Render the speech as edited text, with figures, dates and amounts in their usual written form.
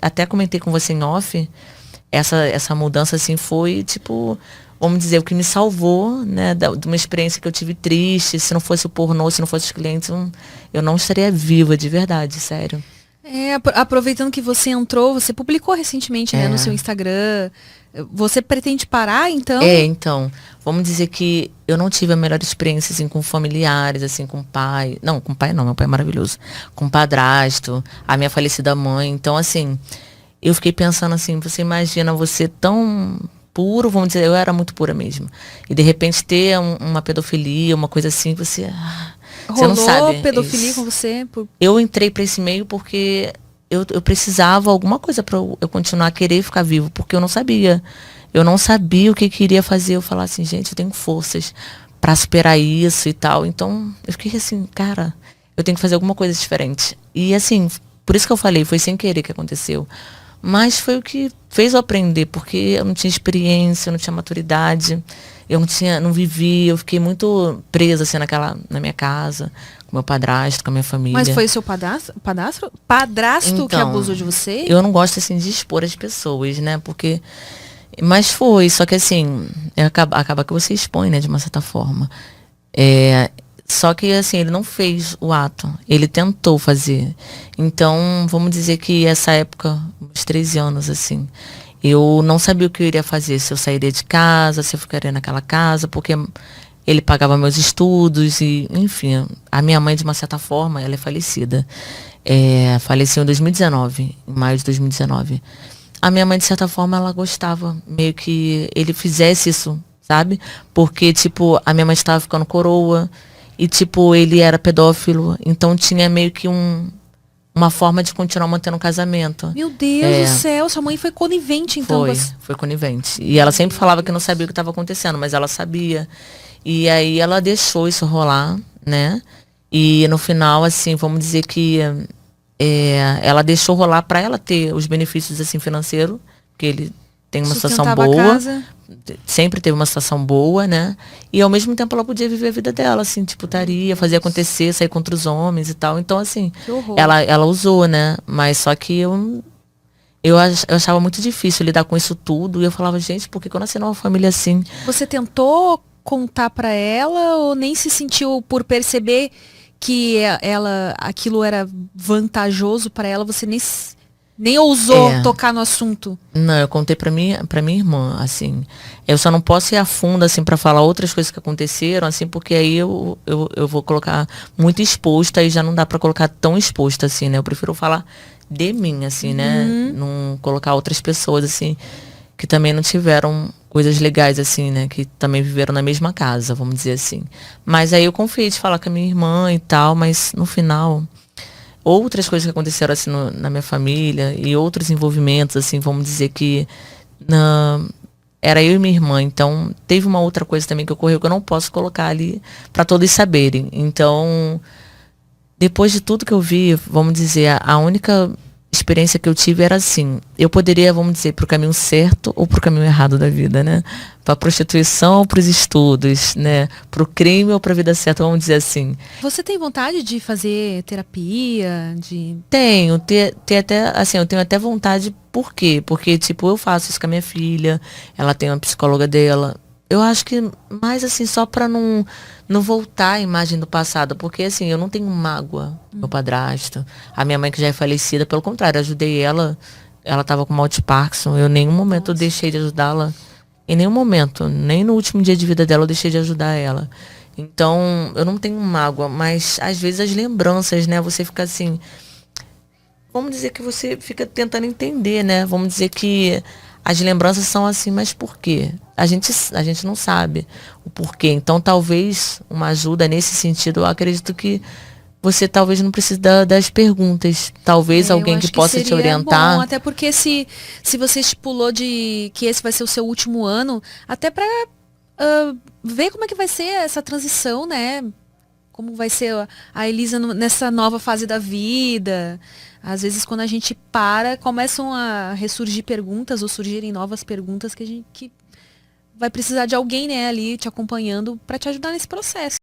Até comentei com você em off, essa mudança, assim, foi, tipo, vamos dizer, o que me salvou, né, de uma experiência que eu tive triste. Se não fosse o pornô, se não fosse os clientes, eu não estaria viva, de verdade, sério. Aproveitando que você entrou, você publicou recentemente, né, no seu Instagram. Você pretende parar, então? Então, vamos dizer que eu não tive a melhor experiência, assim, com familiares, assim, com pai. Não, com pai não, meu pai é maravilhoso. Com padrasto, a minha falecida mãe. Então, assim, eu fiquei pensando assim, você imagina você tão puro, vamos dizer, eu era muito pura mesmo. E de repente ter uma pedofilia, uma coisa assim, você não sabe. Rolou pedofilia com você? Eu entrei para esse meio porque eu precisava alguma coisa para eu continuar a querer ficar vivo, porque eu não sabia. Eu não sabia o que queria fazer. Eu falava assim, gente, eu tenho forças para superar isso e tal. Então, eu fiquei assim, cara, eu tenho que fazer alguma coisa diferente. E assim, por isso que eu falei, foi sem querer que aconteceu. Mas foi o que fez eu aprender, porque eu não tinha experiência, eu não tinha maturidade, não vivi, eu fiquei muito presa assim na minha casa, com meu padrasto, com a minha família. Mas foi o seu padrasto Então, que abusou de você? Eu não gosto assim de expor as pessoas, né? Mas foi, só que assim, acaba que você expõe, né, de uma certa forma. Só que assim, ele não fez o ato, ele tentou fazer. Então, vamos dizer que essa época, uns 13 anos, assim, eu não sabia o que eu iria fazer, se eu sairia de casa, se eu ficaria naquela casa, porque ele pagava meus estudos e, enfim, a minha mãe, de uma certa forma, ela é falecida. Faleceu em 2019, em maio de 2019. A minha mãe, de certa forma, ela gostava meio que ele fizesse isso, sabe? Porque, tipo, a minha mãe estava ficando coroa. E, tipo, ele era pedófilo, então tinha meio que uma forma de continuar mantendo o casamento. Meu Deus do céu, sua mãe foi conivente, então. Foi conivente. E ela sempre falava que não sabia o que estava acontecendo, mas ela sabia. E aí ela deixou isso rolar, né? E no final, assim, vamos dizer que ela deixou rolar para ela ter os benefícios, assim, financeiros, porque ele tem uma situação boa. Sempre teve uma situação boa, né? E ao mesmo tempo ela podia viver a vida dela, assim, tipo, putaria, fazer acontecer, sair contra os homens e tal. Então, assim, ela usou, né? Mas só que eu achava muito difícil lidar com isso tudo. E eu falava, gente, por que eu nasci numa família assim? Você tentou contar pra ela ou nem se sentiu por perceber que aquilo era vantajoso pra ela, você nem ousou tocar no assunto? Não, eu contei pra minha irmã, assim. Eu só não posso ir a fundo, assim, pra falar outras coisas que aconteceram, assim, porque aí eu vou colocar muito exposta e já não dá pra colocar tão exposta, assim, né? Eu prefiro falar de mim, assim, né? Não colocar outras pessoas, assim, que também não tiveram coisas legais, assim, né? Que também viveram na mesma casa, vamos dizer assim. Mas aí eu confiei de falar com a minha irmã e tal, mas no final outras coisas que aconteceram assim na minha família e outros envolvimentos, assim, vamos dizer que era eu e minha irmã. Então, teve uma outra coisa também que ocorreu que eu não posso colocar ali para todos saberem. Então, depois de tudo que eu vi, vamos dizer, a única experiência que eu tive era assim, eu poderia, vamos dizer, pro caminho certo ou pro caminho errado da vida, né? Pra prostituição ou pros estudos, né? Pro crime ou pra vida certa, vamos dizer assim. Você tem vontade de fazer terapia? Tenho, eu tenho até vontade, por quê? Porque, tipo, eu faço isso com a minha filha, ela tem uma psicóloga dela. Eu acho que mais assim, só pra não voltar à imagem do passado, porque assim, eu não tenho mágoa, meu padrasto, a minha mãe que já é falecida, pelo contrário, eu ajudei ela tava com mal de Parkinson, eu em nenhum momento deixei de ajudá-la, em nenhum momento, nem no último dia de vida dela eu deixei de ajudar ela. Então, eu não tenho mágoa, mas às vezes as lembranças, né, você fica assim, vamos dizer que você fica tentando entender, né, vamos dizer que as lembranças são assim, mas por quê? A gente não sabe o porquê. Então, talvez uma ajuda nesse sentido, eu acredito que você talvez não precise das perguntas. Talvez alguém que possa te orientar. Bom, até porque se você estipulou de que esse vai ser o seu último ano, até para ver como é que vai ser essa transição, né? Como vai ser a Elisa nessa nova fase da vida. Às vezes, quando a gente começam a ressurgir perguntas ou surgirem novas perguntas que vai precisar de alguém, né, ali te acompanhando para te ajudar nesse processo.